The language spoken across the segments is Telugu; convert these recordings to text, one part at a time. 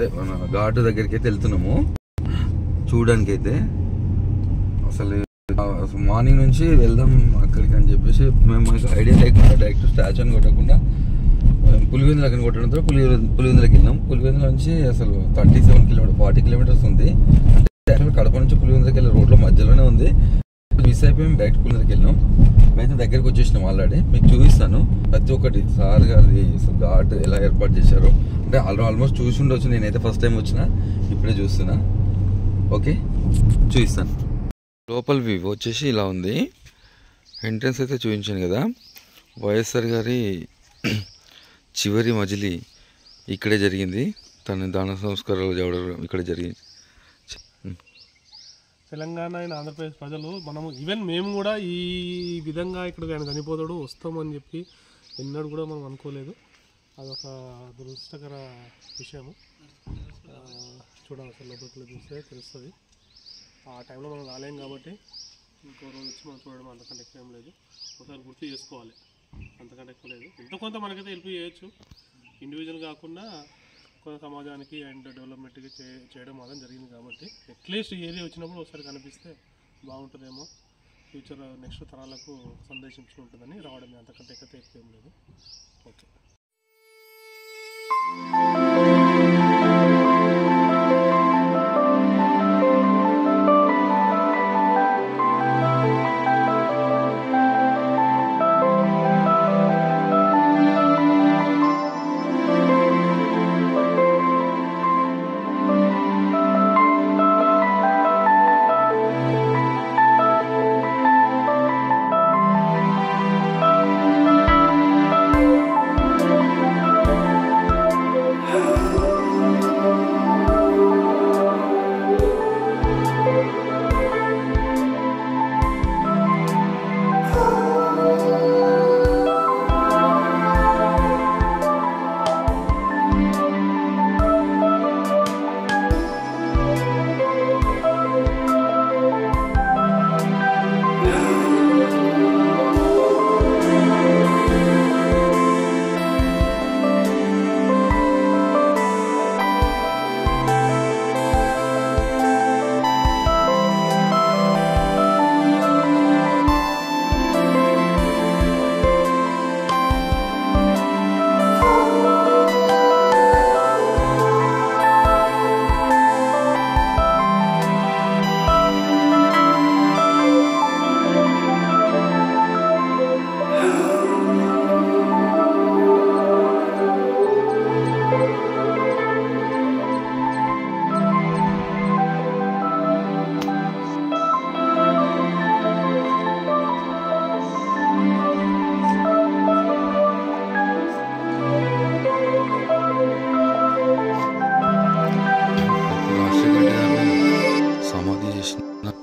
అదే మన ఘాటు దగ్గరికి అయితే వెళ్తున్నాము చూడడానికి అయితే. అసలు మార్నింగ్ నుంచి వెళ్దాం అక్కడికి అని చెప్పేసి మేము మాకు ఐడియా లేకుండా డైరెక్ట్ స్టాచ్యూని కొట్టకుండా పులివెందులు అక్కడ కొట్టడంతో పులివెందులకి వెళ్ళాం. పులివెందుల నుంచి అసలు 37 కిలోమీటర్ 40 కిలోమీటర్స్ ఉంది. అంటే కడప నుంచి పులివెందులకి వెళ్ళే రోడ్లో మధ్యలోనే ఉంది. మిస్ అయిపోయి డైరెక్ట్ పులివెందులకి వెళ్ళాం. అయితే దగ్గరికి వచ్చేసినాం ఆల్రెడీ. మీకు చూపిస్తాను ప్రతి ఒక్కటి సార్ గారి ఘాట్ ఎలా ఏర్పాటు చేశారో. అంటే ఆల్మోస్ట్ చూసి ఉండొచ్చు, నేనైతే ఫస్ట్ టైం వచ్చినా, ఇప్పుడే చూస్తున్నా. ఓకే చూపిస్తాను. లోపల వ్యూ వచ్చేసి ఇలా ఉంది. ఎంట్రన్స్ అయితే చూపించాను కదా. వైఎస్ఆర్ గారి చివరి మజిలీ ఇక్కడే జరిగింది. తన దాన సంస్కారాలు జరగడం ఇక్కడ జరిగింది. తెలంగాణ అండ్ ఆంధ్రప్రదేశ్ ప్రజలు మనము ఈవెన్ మేము కూడా ఈ విధంగా ఇక్కడ ఆయన చనిపోతాడు వస్తామని చెప్పి ఎన్నడూ కూడా మనం అనుకోలేదు. అదొక దురదృష్టకర విషయము. చూడాలి, అసలు లోపలికి చూస్తే తెలుస్తుంది. ఆ టైంలో మనం రాలేం కాబట్టి ఇంకో రోజు వచ్చి మనం చూడడం అంతకంటే ఎక్కువ ఏం లేదు. ఒకసారి గుర్తు చేసుకోవాలి, అంతకంటే ఎక్కువ లేదు. ఎంతో కొంత మనకైతే హెల్ప్ చేయొచ్చు, ఇండివిజువల్ కాకుండా కొంత సమాజానికి అండ్ డెవలప్మెంట్కి చేయడం మాత్రం జరిగింది. కాబట్టి అట్లీస్ట్ ఏరియా వచ్చినప్పుడు ఒకసారి కనిపిస్తే బాగుంటుందేమో, ఫ్యూచర్ నెక్స్ట్ తరాలకు సందేశించుకుంటుందని రావడమే, అంతకంటే ఎక్కువ ఏం లేదు. ఓకే.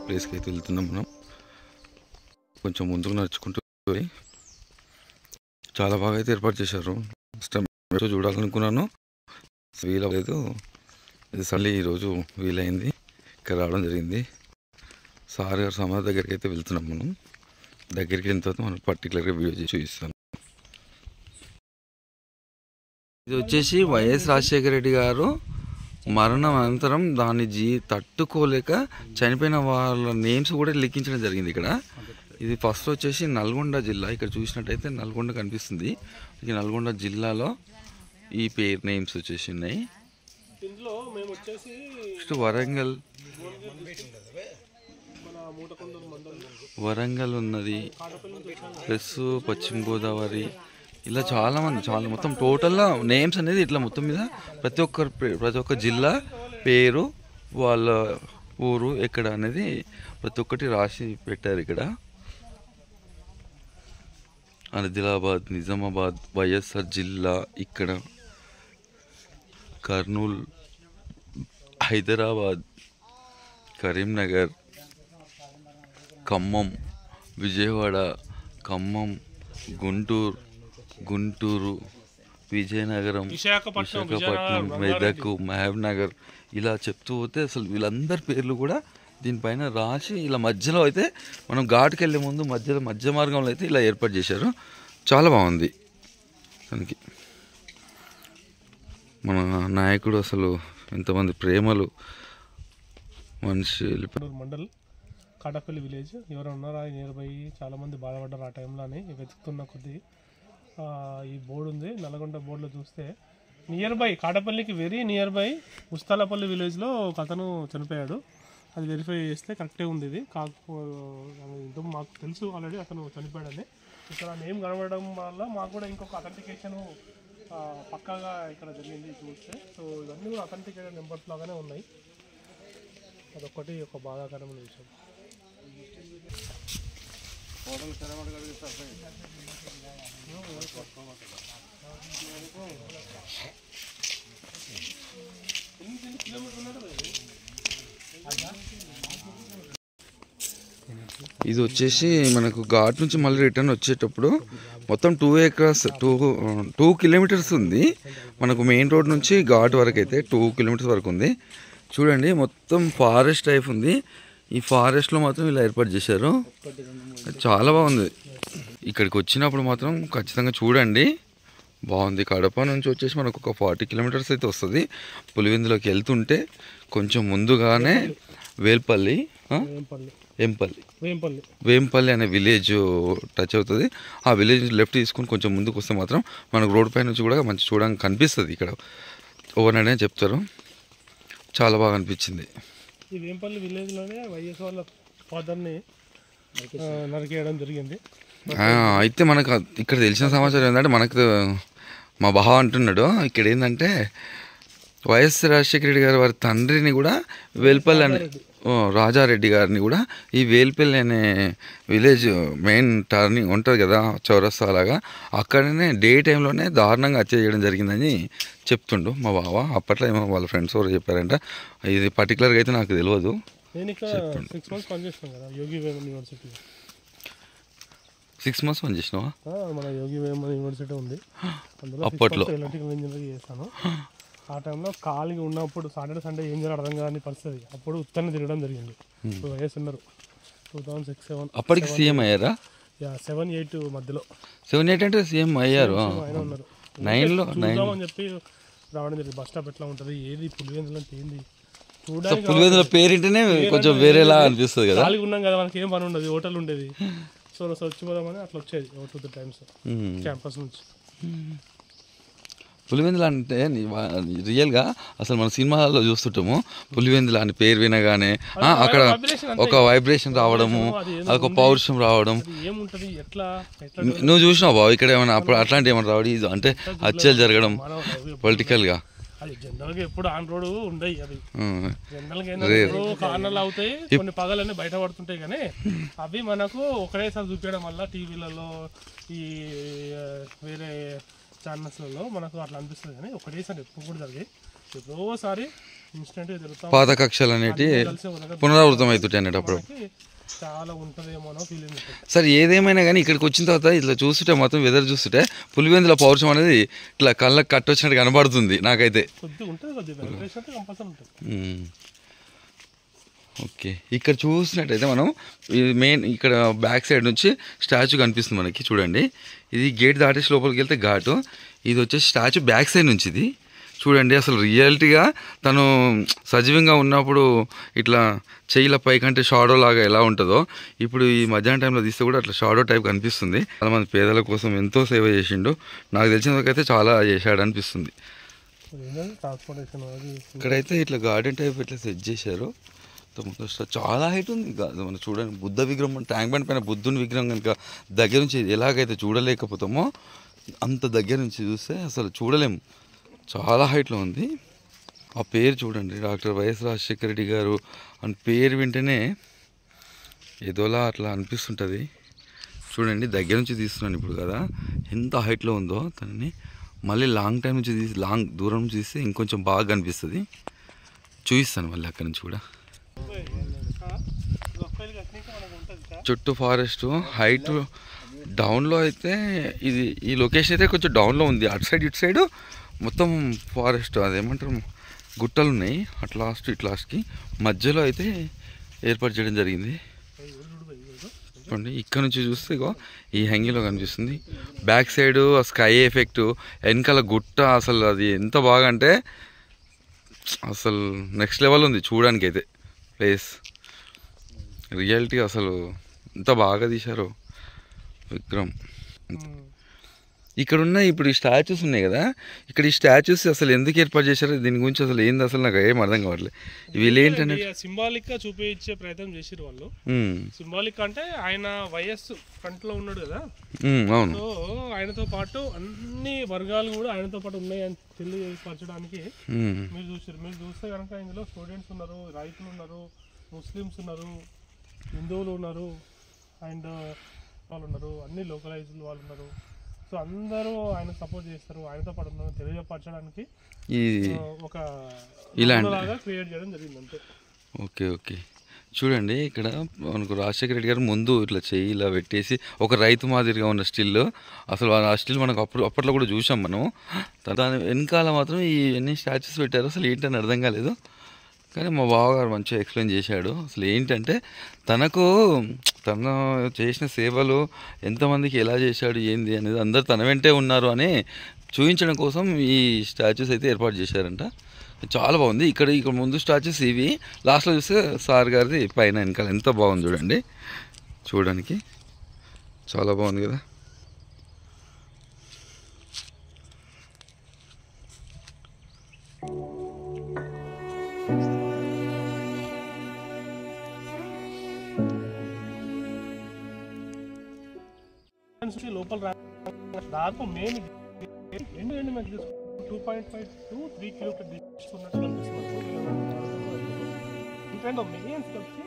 ప్లేస్కి అయితే వెళ్తున్నాం మనం. కొంచెం ముందుకు నడుచుకుంటూ చాలా బాగా అయితే ఏర్పాటు చేశారు. చూడాలనుకున్నాను, వీలలేదు. ఇది సడన్లీ ఈరోజు వీలైంది, ఇక్కడ రావడం జరిగింది. సార్ గారు సమాధి దగ్గరికి అయితే వెళ్తున్నాం మనం. దగ్గరికి వెళ్ళిన తర్వాత మనం పర్టికులర్గా వీడియో చేసి చూపిస్తాను. ఇది వచ్చేసి వైఎస్ రాజశేఖర రెడ్డి గారు మరణం అనంతరం దాన్ని తట్టుకోలేక చనిపోయిన వాళ్ళ నేమ్స్ కూడా లిఖించడం జరిగింది ఇక్కడ. ఇది ఫస్ట్ వచ్చేసి నల్గొండ జిల్లా. ఇక్కడ చూసినట్టయితే నల్గొండ కనిపిస్తుంది. ఈ నల్గొండ జిల్లాలో ఈ పేరు నేమ్స్ వచ్చేసి ఉన్నాయి. నెక్స్ట్ వరంగల్ ఉన్నది, ప్లస్ పశ్చిమ గోదావరి, ఇలా చాలా మొత్తం టోటల్గా నేమ్స్ అనేది ఇట్లా మొత్తం మీద ప్రతి ఒక్క జిల్లా పేరు, వాళ్ళ ఊరు ఎక్కడ అనేది ప్రతి ఒక్కటి రాసి పెట్టారు ఇక్కడ. ఆదిలాబాద్, నిజామాబాద్, వైఎస్ఆర్ జిల్లా ఇక్కడ, కర్నూలు, హైదరాబాద్, కరీంనగర్, ఖమ్మం, విజయవాడ, ఖమ్మం, గుంటూరు, విజయనగరం, విశాఖపట్నం, మెదక్, మహబూబ్ నగర్, ఇలా చెప్తూ పోతే అసలు వీళ్ళందరి పేర్లు కూడా దీనిపైన రాసి ఇలా మధ్యలో అయితే మనం ఘాట్కి వెళ్ళే ముందు మధ్య మార్గంలో అయితే ఇలా ఏర్పాటు చేశారు. చాలా బాగుంది. దానికి మన నాయకుడు అసలు ఎంతమంది ప్రేమలు మనిషి మండల్ కాటపల్లి విలేజ్. ఎవరు ఉన్నారా నియర్ బై? చాలామంది బాధపడ్డారు ఆ టైంలోనే. వెతుకుతున్న కొద్దీ ఈ బోర్డు ఉంది, నల్గొండ బోర్డులో చూస్తే నియర్ బై కాటపల్లికి వెరీ నియర్ బై ఉస్తాలపల్లి విలేజ్లో ఒక అతను చనిపోయాడు. అది వెరిఫై చేస్తే కరెక్టే ఉంది. ఇది ఇంతకు మాకు తెలుసు ఆల్రెడీ అతను చనిపోయాడని. ఇక్కడ నేమ్ కనబడడం వల్ల మాకు కూడా ఇంకొక అథెంటికేషను పక్కాగా ఇక్కడ జరిగింది చూస్తే. సో ఇవన్నీ కూడా అథెంటికేటెడ్ నెంబర్స్ లాగానే ఉన్నాయి. అదొక్కటి ఒక బాధాకరమైన విషయం. ఇది వచ్చేసి మనకు ఘాట్ నుంచి మళ్ళీ రిటర్న్ వచ్చేటప్పుడు మొత్తం 2 కిలోమీటర్స్ ఉంది. మనకు మెయిన్ రోడ్ నుంచి ఘాట్ వరకు అయితే 2 కిలోమీటర్స్ వరకు ఉంది. చూడండి మొత్తం ఫారెస్ట్ టైప్ ఉంది. ఈ ఫారెస్ట్లో మాత్రం ఇలా ఏర్పాటు చేశారు. చాలా బాగుంది. ఇక్కడికి వచ్చినప్పుడు మాత్రం ఖచ్చితంగా చూడండి, బాగుంది. కడప నుంచి వచ్చేసి మనకు ఒక 40 కిలోమీటర్స్ అయితే వస్తుంది. పులివెందులోకి వెళ్తుంటే కొంచెం ముందుగానే వేంపల్లి అనే విలేజ్ టచ్ అవుతుంది. ఆ విలేజ్ లెఫ్ట్ తీసుకుని కొంచెం ముందుకు వస్తే మాత్రం మనకు రోడ్ పై నుంచి కూడా మంచి చూడడానికి కనిపిస్తుంది. ఇక్కడ ఓవర్ నైట్ అని చెప్తారు. చాలా బాగా అనిపించింది. ఈ వేంపల్లి విలేజ్లోనే వైఎస్ వాళ్ళ ఫాదర్ని నరికేయడం జరిగింది. అయితే మనకు ఇక్కడ తెలిసిన సమాచారం ఏంటంటే, మనకు మా బావ అంటున్నాడు ఇక్కడ ఏంటంటే వైఎస్ రాజశేఖర రెడ్డి గారి వారి తండ్రిని కూడా వేల్పల్లి అనే రాజారెడ్డి గారిని కూడా ఈ వేల్పల్లి అనే విలేజ్ మెయిన్ టర్నింగ్ ఉంటుంది కదా చౌరస్తా లాగా, అక్కడనే డే టైంలోనే దారుణంగా హత్య చేయడం జరిగిందని చెప్తుండు మా బావ. అప్పట్లో ఏమో వాళ్ళ ఫ్రెండ్స్ ఎవరు చెప్పారంట. ఇది పర్టికులర్గా అయితే నాకు తెలియదు. నేను ఇక్కడ 6 months పనిచేస్తాను కదా యోగి వేమన్ యూనివర్సిటీ. 6 months పనిచేసినావా? మన యోగి వేమన్ యూనివర్సిటీ ఉంది, అందులో అప్పట్లో ఎలక్ట్రికల్ ఇంజనీరింగ్ చేస్తాను. ఆ టైంలో ఖాళీగా ఉన్నప్పుడు సాటర్డే సండే ఏం చేయాలి అర్థం కాని పరిస్థితి. అప్పుడు ఉత్తరాన్ని తిరగడం జరిగింది. ఇప్పుడు వయసు ఉన్నారు 2006-07. అప్పటికి సీఎం అయ్యారా? 7-8 మధ్యలో. 7-8 అంటే సీఎం అయ్యారు. ఆయన ఉన్నారు. 9లో చూద్దామని చెప్పి రావడం జరిగింది. బస్ స్టాప్ ఎట్లా ఉంటుంది, ఏది పులివెందులు అంటే ఏంది చూడడానికి. పులివెందుల పేరింటనే కొంచెం వేరేలా అనిపిస్తుంది కదా. ఖాళీగా ఉన్నాం కదా, మనకి ఏం పని ఉండదు, హోటల్ ఉండేది. సో వచ్చిపోదామని అట్లా వచ్చేది 2-3 times క్యాంపస్ నుంచి. పులివెందుల అంటే రియల్గా అసలు మన సినిమాలలో చూస్తుంటాము. పులివెందుల అని పేరు వినగానే అక్కడ ఒక వైబ్రేషన్ రావడము, ఒక పౌరుషం రావడం. నువ్వు చూసినావు బాబు ఇక్కడ ఏమైనా అప్పుడు అట్లాంటి ఏమైనా రావడం అంటే హత్యలు జరగడం పొలిటికల్గా? అది జనరల్గా ఎప్పుడు ఆన్ రోడ్ ఉండయి. అది జనరల్గా ఏంటంటే కార్నర్లు అవుతాయి, కొన్ని పగలన్నీ బయట పడుతుంటాయి. కానీ అవి మనకు ఒకటేసారి చూపించడం వల్ల టీవీలలో ఈ వేరే ఛానల్స్లలో మనకు అట్లా అనిపిస్తుంది. కానీ ఒకటేసారి ఎప్పుడు కూడా జరిగాయి. ఎప్పుడోసారి ఇన్స్టెంట్గా జరుగుతాం. పాత కక్షలు అనేటి పునరావృతం అవుతుంటాయి అనేటప్పుడు చాలా ఉంటుందేమో ఫీలింగ్. సరే ఏదేమైనా కానీ ఇక్కడికి వచ్చిన తర్వాత ఇట్లా చూస్తుంటే మొత్తం వెదర్ చూస్తుంటే పులివెందుల పౌరుషం అనేది ఇట్లా కళ్ళకి కట్టొచ్చినట్టు కనబడుతుంది నాకైతే. ఓకే, ఇక్కడ చూసినట్టయితే మనం మెయిన్ ఇక్కడ బ్యాక్ సైడ్ నుంచి స్టాచ్యూ కనిపిస్తుంది మనకి. చూడండి, ఇది గేట్ దాటేసి లోపలికి వెళ్తే ఘాటు. ఇది వచ్చేసి స్టాచ్యూ బ్యాక్ సైడ్ నుంచి. ఇది చూడండి, అసలు రియాలిటీగా తను సజీవంగా ఉన్నప్పుడు ఇట్లా చెయ్యిల పైకంటే షాడో లాగా ఎలా ఉంటుందో ఇప్పుడు ఈ మధ్యాహ్నం టైంలో తీస్తే కూడా అట్లా షాడో టైప్ కనిపిస్తుంది. చాలామంది పేదల కోసం ఎంతో సేవ చేసిండు. నాకు తెలిసినకైతే చాలా చేశాడు అనిపిస్తుంది. ఇక్కడైతే ఇట్లా గార్డెన్ టైప్ ఇట్లా సెట్ చేశారు. చాలా హైట్ ఉంది. మనం చూడండి, బుద్ధ విగ్రహం ట్యాంక్ బండ్ పైన బుద్ధుని విగ్రహం కనుక దగ్గర నుంచి ఎలాగైతే చూడలేకపోతామో అంత దగ్గర నుంచి చూస్తే అసలు చూడలేము. చాలా హైట్లో ఉంది. ఆ పేరు చూడండి, డాక్టర్ వైఎస్ రాజశేఖర రెడ్డి గారు అని పేరు వింటేనే ఏదోలా అట్లా అనిపిస్తుంటుంది. చూడండి, దగ్గర నుంచి తీస్తున్నాను ఇప్పుడు కదా, ఎంత హైట్లో ఉందో తనని. మళ్ళీ లాంగ్ టైం నుంచి లాంగ్ దూరం నుంచి తీస్తే ఇంకొంచెం బాగా అనిపిస్తుంది. చూపిస్తాను మళ్ళీ అక్కడి నుంచి కూడా. చుట్టూ ఫారెస్ట్ హైట్ డౌన్లో అయితే ఇది ఈ లొకేషన్ అయితే కొంచెం డౌన్లో ఉంది. అటు సైడ్ ఇటు సైడ్ మొత్తం ఫారెస్ట్, అదేమంటారు గుట్టలు ఉన్నాయి. అటు లాస్ట్ ఇటు లాస్ట్కి మధ్యలో అయితే ఏర్పాటు చేయడం జరిగింది. చూడండి, ఇక్కడ నుంచి చూస్తే ఇగో ఈ హ్యాంగింగ్లో కనిపిస్తుంది. బ్యాక్ సైడ్ స్కై ఎఫెక్ట్, వెనకాల గుట్ట, అసలు అది ఎంత బాగా అంటే అసలు నెక్స్ట్ లెవెల్ ఉంది చూడడానికి అయితే ప్లేస్. రియాలిటీ అసలు ఎంత బాగా తీశారో విక్రమ్. ఇక్కడ ఉన్న ఇప్పుడు ఈ స్టాచ్యూస్ ఉన్నాయి కదా, ఇక్కడ ఈ స్టాచ్యూస్ అసలు ఎందుకు ఏర్పాటు చేశారో దీని గురించి అసలు ఏంది అసలు నాకు ఏం అర్థం కావట్లేదు. వీళ్ళు ఏంటంటే సింబాలిక్ గా చూపించే ప్రయత్నం చేసారు వాళ్ళు. సింబాలిక్ అంటే ఆయన వయస్సు ఫ్రంట్ లో ఉన్నాడు కదా, అవును. సో ఆయనతో పాటు అన్ని వర్గాలు కూడా ఆయనతో పాటు ఉన్నాయని తెలియపరచడానికి మీరు చూసారు. మీరు చూస్తే కనుక ఇందులో స్టూడెంట్స్ ఉన్నారు, రైతులు ఉన్నారు, ముస్లిమ్స్ ఉన్నారు, హిందువులు ఉన్నారు, అండ్ వాళ్ళు ఉన్నారు, అన్ని లోకలైజ్డ్ వాళ్ళు ఉన్నారు. సో అందరూ ఆయన సపోర్ట్ చేస్తారు, ఆయనతో పాటు ఉన్నారు తెలియపరచడానికి ఒక ఇలాగా క్రియేట్ చేయడం జరిగింది అంతే. Okay okay. చూడండి ఇక్కడ మనకు రాజశేఖర రెడ్డి గారు ముందు ఇట్లా చెయ్యి ఇలా పెట్టేసి ఒక రైతు మాదిరిగా ఉన్న స్టిల్, అసలు ఆ స్టిల్ మనకు అప్పట్లో కూడా చూసాం మనం. దాని వెనకాల మాత్రం ఈ ఎన్ని స్టాచ్యూస్ పెట్టారు అసలు ఏంటని అర్థం కాలేదు. కానీ మా బావగారు మంచిగా ఎక్స్ప్లెయిన్ చేశాడు. అసలు ఏంటంటే తను చేసిన సేవలు ఎంతమందికి ఎలా చేశాడు ఏంది అనేది అందరు తన వెంటే ఉన్నారు అని చూపించడం కోసం ఈ స్టాచ్యూస్ అయితే ఏర్పాటు చేశారంట. చాలా బాగుంది. ఇక్కడ ముందు స్టాచ్యూస్ ఇవి, లాస్ట్లో చూస్తే సార్ గారిది పైన వెనకాల ఎంత బాగుంది చూడండి. చూడడానికి చాలా బాగుంది కదా. లోపల దాదాపు మెయిన్ ఎండు మనకి 2.5 to 3 కిలోమీటర్ డిస్టెన్స్ ఉన్నట్టు కనిపిస్తుంది. ఇంకా మెయిన్స్ వచ్చి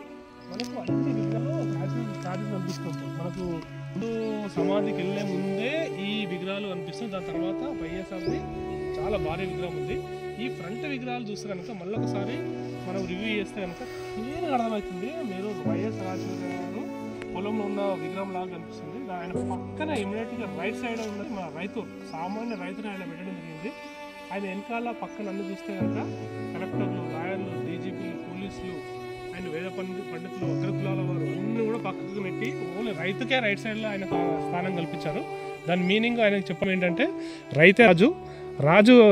మనకు అన్ని విగ్రహాలు ఛార్జెస్ కనిపిస్తుంది. మనకు సమాధికి వెళ్ళే ముందే ఈ విగ్రహాలు కనిపిస్తుంది. దాని తర్వాత వైఎస్ఆర్ది చాలా భారీ విగ్రహం ఉంది. ఈ ఫ్రంట్ విగ్రహాలు చూస్తే కనుక మళ్ళీ ఒకసారి మనం రివ్యూ చేస్తే కనుక క్లియర్గా అర్థమవుతుంది. మీరు వైఎస్ రాజశేఖర గారు పొలంలో ఉన్న విగ్రహం లాగా కనిపిస్తుంది. ఆయన పక్కన ఇమీడియట్గా రైట్ సైడ్ ఉన్నది మన రైతు, సామాన్య రైతుని ఆయన పెట్టడం జరిగింది. ఆయన వెనకాల పక్కన అన్ని చూస్తే కనుక కలెక్టర్లు, లాయర్లు, డీజీపీలు, పోలీసులు అండ్ వేద పండితులు, అగ్రకులాల వారు అన్ని కూడా పక్కకు నెట్టి ఓన్లీ రైతుకే రైట్ సైడ్లో ఆయన స్థానం కల్పించారు. దాని మీనింగ్ ఆయనకు చెప్పడం ఏంటంటే రైతే రాజు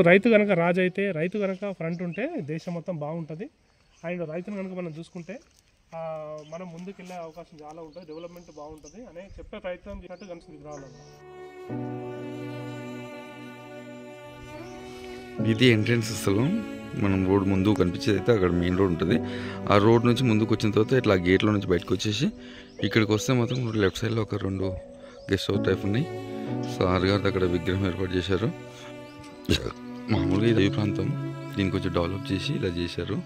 రైతు కనుక రాజు అయితే, రైతు కనుక ఫ్రంట్ ఉంటే దేశం మొత్తం బాగుంటుంది. అండ్ రైతును కనుక మనం చూసుకుంటే మనం ముందుకు వెళ్ళే అవకాశం చాలా ఉంటుంది, డెవలప్మెంట్ బాగుంటుంది అనే చెప్పే ప్రయత్నం చేసినట్టు కనిపిస్తుంది విగ్రహాలలో. ఇది ఎంట్రన్స్. అసలు మనం రోడ్ ముందు కనిపించేది అయితే అక్కడ మెయిన్ రోడ్ ఉంటుంది. ఆ రోడ్ నుంచి ముందుకు వచ్చిన తర్వాత ఇట్లా గేట్లో నుంచి బయటకు వచ్చేసి ఇక్కడికి వస్తే మాత్రం లెఫ్ట్ సైడ్లో ఒక 2 గెస్ట్ హౌస్ టైప్ ఉన్నాయి. సార్ గారు అక్కడ విగ్రహం ఏర్పాటు చేశారు. మామూలుగా ఇది ప్రాంతం, దీన్ని కొంచెం డెవలప్ చేసి ఇలా చేశారు.